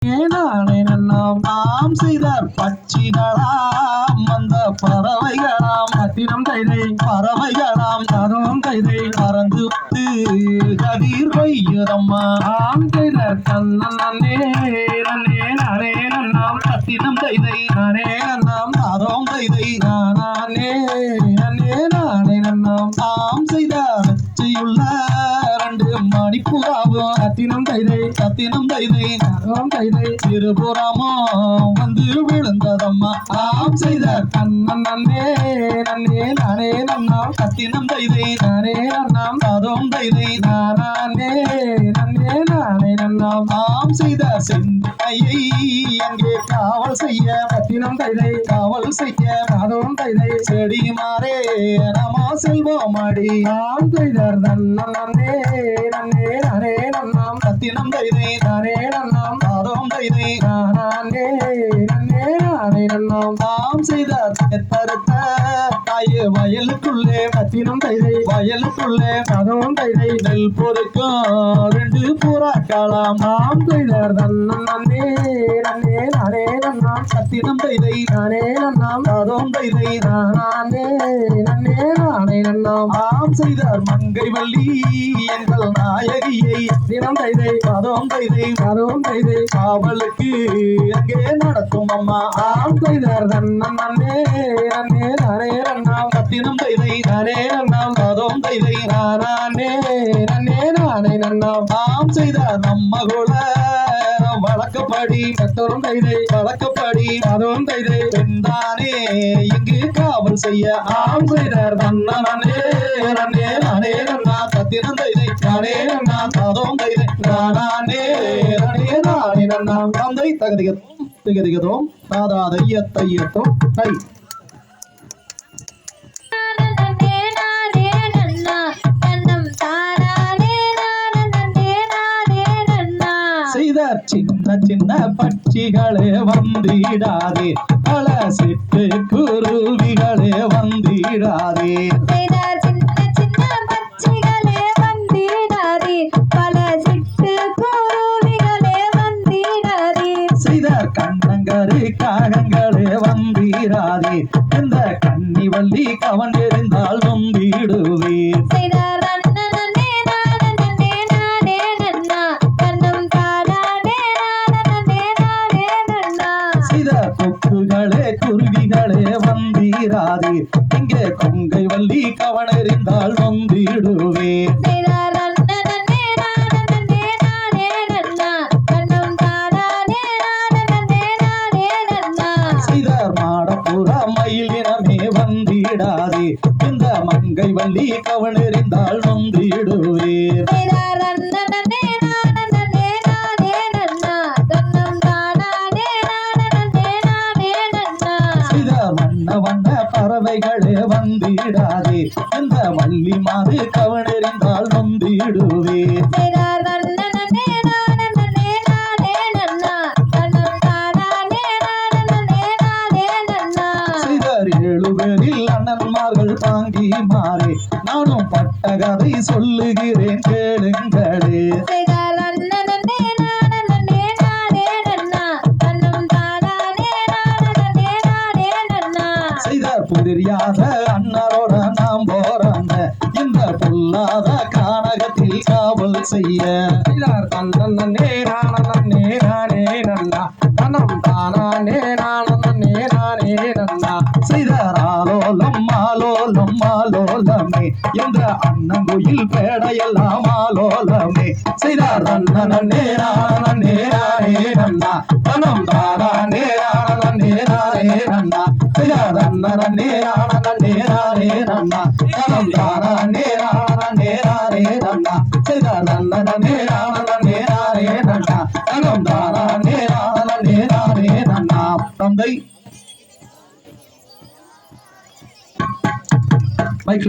நாம் செய்தார் பட்சிகளாம் அந்த பறவைகளாம் அத்தினம் கைதை பறவைகளாம் தரும் கைதை பறந்து கதிர் கொய்யுதம்மா ஆம் செய்தார் தன்னே நன்னே நானே நன்னாம் அத்தினம் கைதை நானே நன்னாம் தரும் கைதை நானே நன்னே நானே நன்னாம் ஆம் செய்தார் வெற்றியுள்ள மணிப்புறாவும் கத்தினம் கைதை நகம் கைதை திருபுறமோ வந்து விழுந்ததம்மா ஆம் செய்தார் கண்ணன் நன்னே நன்னே நானே நன்னாம் கத்தினம் கைதை நானே நன்னாம் தரும் கைதை நானே நன்னே நானே நன்னாம் ஆம் செய்தார் சென்னையை அங்கே காவல் செய்ய கத்தினம் கைதை காவல் செய்ய தரும் கைதை செடி மாறே நமோ செல்வோம் அடி ஆம் செய்தார் தன்னன் நன்னே நன்னே நானே நன்னாம் கத்தினம் கைதை நானே நன்னாம் தாரோம் கைதை நானே நன்னே நானே நன்னாம் தாம் செய்தார் எத்தருத்த தாயே வயலுக்குள்ளே கத்தினம் கைதை வயலுக்குள்ளே தாரோம் கைதை நெல் பொறுக்கும் ரெண்டு புறாக்கலாம் ஆம் செய்தார் தன்னன் நன்னே நன்னே நானே நன்னாம் கத்தினம் கைதை நானே நன்னாம் தாரோம் கைதை நானே நன்னே நானே நன்னாம் ஆம் செய்தார் மங்கை வள்ளி எங்கள் நாயகியை தினம் கைதை பதம் கைதை காவலுக்கு அங்கே நடத்தும் அம்மா ஆம் செய்தார் தன்னன் நன்னே நன்னே நானே நன்னாம் கத்தினம் கைதை நானே நன்னாம் பதம் கைதை நானே நன்னே நானே நன்னாம் ஆம் செய்தார் நம்ம குல வழக்கப்படி கத்தரும் கைதை வழக்கப்படி பதம் கைதை பெண்தானே இங்கு காவல் செய்ய ஆம் செய்தார் தன்னன் நன்னே நன்னே நானே நன்னா கத்தினம் கைதை நானே நன்னா தாதோம் கைதை நானே நானே நானே நன்னாம் தந்தை தகதிகதோம் தாதா தையத்தையத்தோம் கை சின்ன சின்ன பட்சிகளே வந்திடாதே பல சிட்டு குருவிகளே வந்திடாதே செய்தார் கண்ணங்கரு காகங்களே வந்திடாதே எந்த கன்னி வள்ளி கவன் எறிந்தால் வந்திடுவே கொக்குகளே குருவிகளே வந்திராதே இங்கே கொங்கை வள்ளி கவனறிந்தால் வந்திடுவே செய்தார் மாடப்புற மயில் இனமே வந்திடாதே இந்த மங்கை வள்ளி கவனறிந்தால் வந்திடுவே வண்ண பறவைகளே வந்திடாதே இந்த வள்ளி மாது கவனறிந்தால் வந்திடுவே செய்தார் 7 பேரில் அண்ணன்மார்கள் தாங்கி மாறே நானும் பட்ட கதை சொல்லுகிறேன் கேளுங்களே புரியாத அண்ணரோட நாம் போறாங்க இந்த பொல்லாத கானகத்தில் காவல் செய்ய தன்னே நானே நன்னா தனம் தானே நானே நன்னா செய்தாரோலம் மாலோலமே என்ற அண்ணங்குயில் பேடையெல்லாம் ஆலோலமே செய்தார் நன்னே நன்னா தனம் தானே நன்னா செய்தார் நன்னே நன்னா தனம் தானே நன்னா செய்தார் நன்னே நன்னா தனம் தானே நன்னா தந்தை மைக்